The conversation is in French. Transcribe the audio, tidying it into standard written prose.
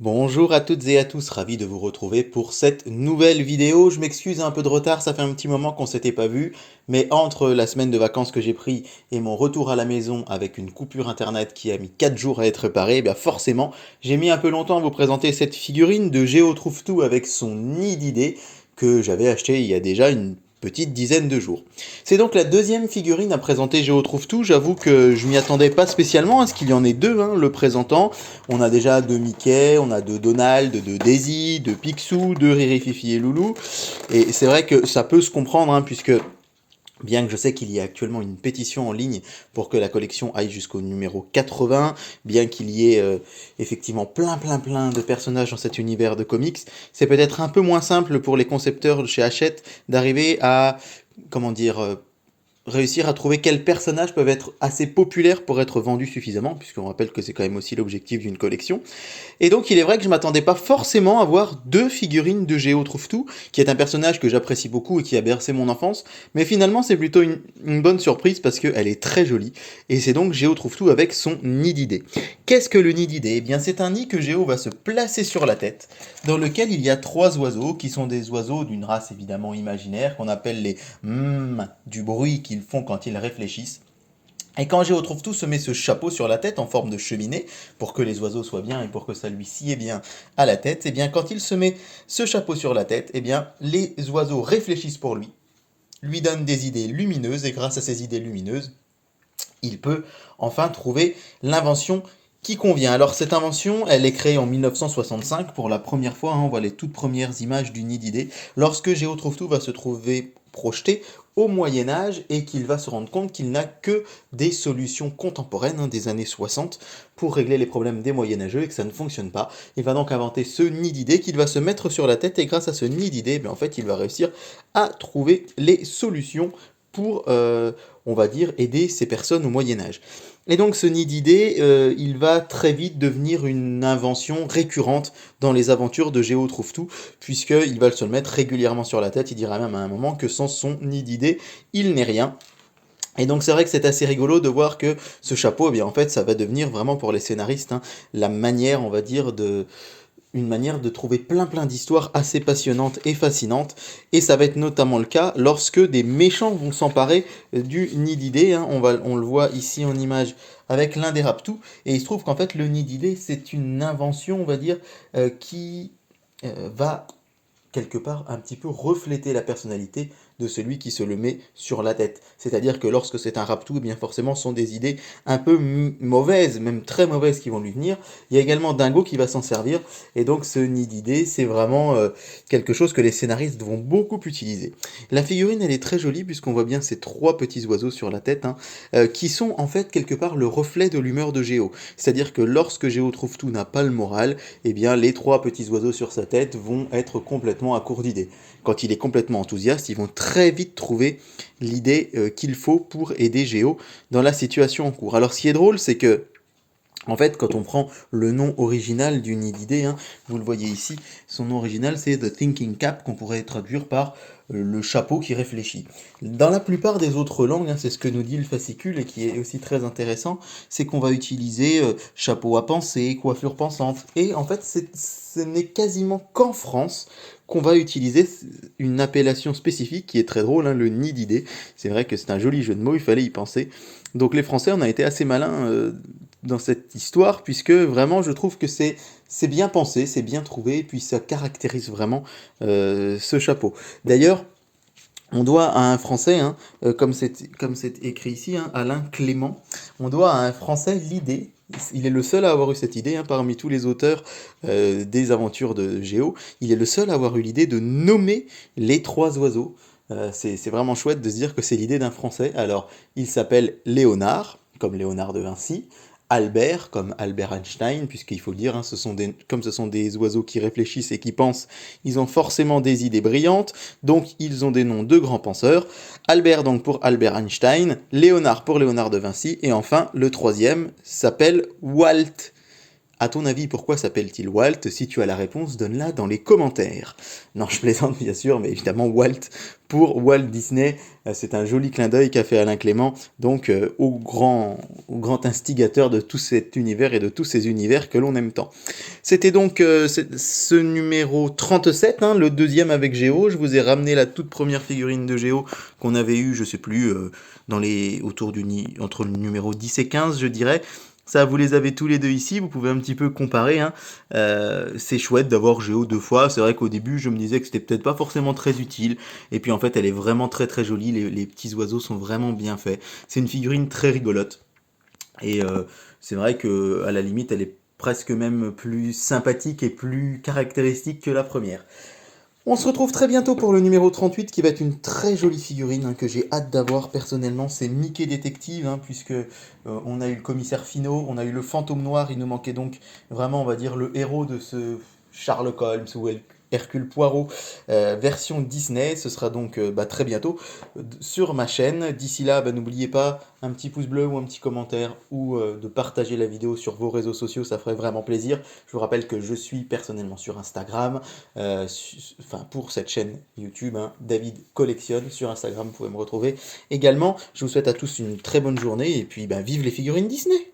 Bonjour à toutes et à tous, ravi de vous retrouver pour cette nouvelle vidéo. Je m'excuse un peu de retard, ça fait un petit moment qu'on s'était pas vu, mais entre la semaine de vacances que j'ai pris et mon retour à la maison avec une coupure internet qui a mis 4 jours à être réparée, forcément, j'ai mis un peu longtemps à vous présenter cette figurine de Géo Trouve Tout avec son nid d'idées que j'avais acheté il y a déjà une petite dizaine de jours. C'est donc la deuxième figurine à présenter Géo Trouve Tout. J'avoue que je m'y attendais pas spécialement à ce qu'il y en ait deux, le présentant. On a déjà de Mickey, on a de Donald, de Daisy, de Picsou, de Riri, Fifi et Loulou. Et c'est vrai que ça peut se comprendre, puisque bien que je sais qu'il y a actuellement une pétition en ligne pour que la collection aille jusqu'au numéro 80, bien qu'il y ait effectivement plein de personnages dans cet univers de comics, c'est peut-être un peu moins simple pour les concepteurs de chez Hachette d'arriver à, comment dire, réussir à trouver quels personnages peuvent être assez populaires pour être vendus suffisamment, puisqu'on rappelle que c'est quand même aussi l'objectif d'une collection. Et donc il est vrai que je m'attendais pas forcément à voir deux figurines de Géo Trouve Tout, qui est un personnage que j'apprécie beaucoup et qui a bercé mon enfance, mais finalement c'est plutôt une bonne surprise parce qu'elle est très jolie, et c'est donc Géo Trouve Tout avec son nid d'idées. Qu'est-ce que le nid d'idées? Eh bien c'est un nid que Géo va se placer sur la tête, dans lequel il y a trois oiseaux, qui sont des oiseaux d'une race évidemment imaginaire, qu'on appelle les du bruit qu'ils font quand ils réfléchissent. Et quand Géo Trouve Tout se met ce chapeau sur la tête en forme de cheminée, pour que les oiseaux soient bien et pour que ça lui sied bien à la tête, et bien quand il se met ce chapeau sur la tête, et bien les oiseaux réfléchissent pour lui donnent des idées lumineuses, et grâce à ces idées lumineuses, il peut enfin trouver l'invention qui convient. Alors cette invention, elle est créée en 1965 pour la première fois, on voit les toutes premières images du nid d'idées, lorsque Géo Trouve Tout va se trouver projeté au Moyen-Âge et qu'il va se rendre compte qu'il n'a que des solutions contemporaines des années 60 pour régler les problèmes des moyenâgeux et que ça ne fonctionne pas. Il va donc inventer ce nid d'idées qu'il va se mettre sur la tête et grâce à ce nid d'idées, en fait, il va réussir à trouver les solutions pour, on va dire, aider ces personnes au Moyen-Âge. Et donc ce nid d'idées, il va très vite devenir une invention récurrente dans les aventures de Géo Trouve Tout, puisqu'il va se le mettre régulièrement sur la tête, il dira même à un moment que sans son nid d'idées, il n'est rien. Et donc c'est vrai que c'est assez rigolo de voir que ce chapeau, en fait, ça va devenir vraiment pour les scénaristes la manière, on va dire, une manière de trouver plein d'histoires assez passionnantes et fascinantes, et ça va être notamment le cas lorsque des méchants vont s'emparer du nid d'idées, on le voit ici en image avec l'un des Raptous, et il se trouve qu'en fait le nid d'idées c'est une invention, on va dire, qui va quelque part un petit peu refléter la personnalité de celui qui se le met sur la tête. C'est-à-dire que lorsque c'est un raptou, forcément ce sont des idées un peu mauvaises, même très mauvaises qui vont lui venir. Il y a également Dingo qui va s'en servir, et donc ce nid d'idées, c'est vraiment quelque chose que les scénaristes vont beaucoup utiliser. La figurine, elle est très jolie puisqu'on voit bien ces trois petits oiseaux sur la tête, qui sont en fait quelque part le reflet de l'humeur de Géo. C'est-à-dire que lorsque Géo Trouve Tout n'a pas le moral, les trois petits oiseaux sur sa tête vont être complètement à court d'idées. Quand il est complètement enthousiaste, ils vont très vite trouver l'idée qu'il faut pour aider Géo dans la situation en cours. Alors ce qui est drôle, c'est que en fait, quand on prend le nom original du nid d'idées, vous le voyez ici, son nom original c'est The Thinking Cap, qu'on pourrait traduire par le chapeau qui réfléchit. Dans la plupart des autres langues, c'est ce que nous dit le fascicule et qui est aussi très intéressant, c'est qu'on va utiliser chapeau à penser, coiffure pensante. Et en fait, ce n'est quasiment qu'en France qu'on va utiliser une appellation spécifique qui est très drôle, le nid d'idées. C'est vrai que c'est un joli jeu de mots, il fallait y penser. Donc les Français, on a été assez malins dans cette histoire, puisque vraiment je trouve que c'est bien pensé, c'est bien trouvé, et puis ça caractérise vraiment ce chapeau. D'ailleurs, on doit à un Français, comme c'est écrit ici, Alain Clément, on doit à un Français l'idée, il est le seul à avoir eu cette idée, parmi tous les auteurs des aventures de Géo, il est le seul à avoir eu l'idée de nommer les trois oiseaux. C'est vraiment chouette de se dire que c'est l'idée d'un Français. Alors, il s'appelle Léonard, comme Léonard de Vinci, Albert, comme Albert Einstein, puisqu'il faut le dire, comme ce sont des oiseaux qui réfléchissent et qui pensent, ils ont forcément des idées brillantes, donc ils ont des noms de grands penseurs. Albert donc pour Albert Einstein, Léonard pour Léonard de Vinci, et enfin le troisième s'appelle Walt À ton avis, pourquoi s'appelle-t-il Walt? Si tu as la réponse, donne-la dans les commentaires. Non, je plaisante bien sûr, mais évidemment Walt pour Walt Disney. C'est un joli clin d'œil qu'a fait Alain Clément, donc au grand instigateur de tout cet univers et de tous ces univers que l'on aime tant. C'était donc ce numéro 37, hein, le deuxième avec Géo. Je vous ai ramené la toute première figurine de Géo qu'on avait eue, je sais plus, entre le numéro 10 et 15, je dirais. Ça, vous les avez tous les deux ici, vous pouvez un petit peu comparer, hein. C'est chouette d'avoir Géo deux fois. C'est vrai qu'au début, je me disais que c'était peut-être pas forcément très utile. Et puis en fait, elle est vraiment très très jolie. Les petits oiseaux sont vraiment bien faits. C'est une figurine très rigolote. Et c'est vrai que à la limite, elle est presque même plus sympathique et plus caractéristique que la première. On se retrouve très bientôt pour le numéro 38 qui va être une très jolie figurine, hein, que j'ai hâte d'avoir personnellement. C'est Mickey Détective, hein, puisque on a eu le commissaire Finot, on a eu le fantôme noir. Il nous manquait donc vraiment, on va dire, le héros de ce Sherlock Holmes ou Hercule Poirot version Disney. Ce sera donc très bientôt sur ma chaîne. D'ici là, n'oubliez pas un petit pouce bleu ou un petit commentaire ou de partager la vidéo sur vos réseaux sociaux, ça ferait vraiment plaisir. Je vous rappelle que je suis personnellement sur Instagram, pour cette chaîne YouTube, hein, David Collectionne sur Instagram, vous pouvez me retrouver également. Je vous souhaite à tous une très bonne journée et puis vive les figurines Disney!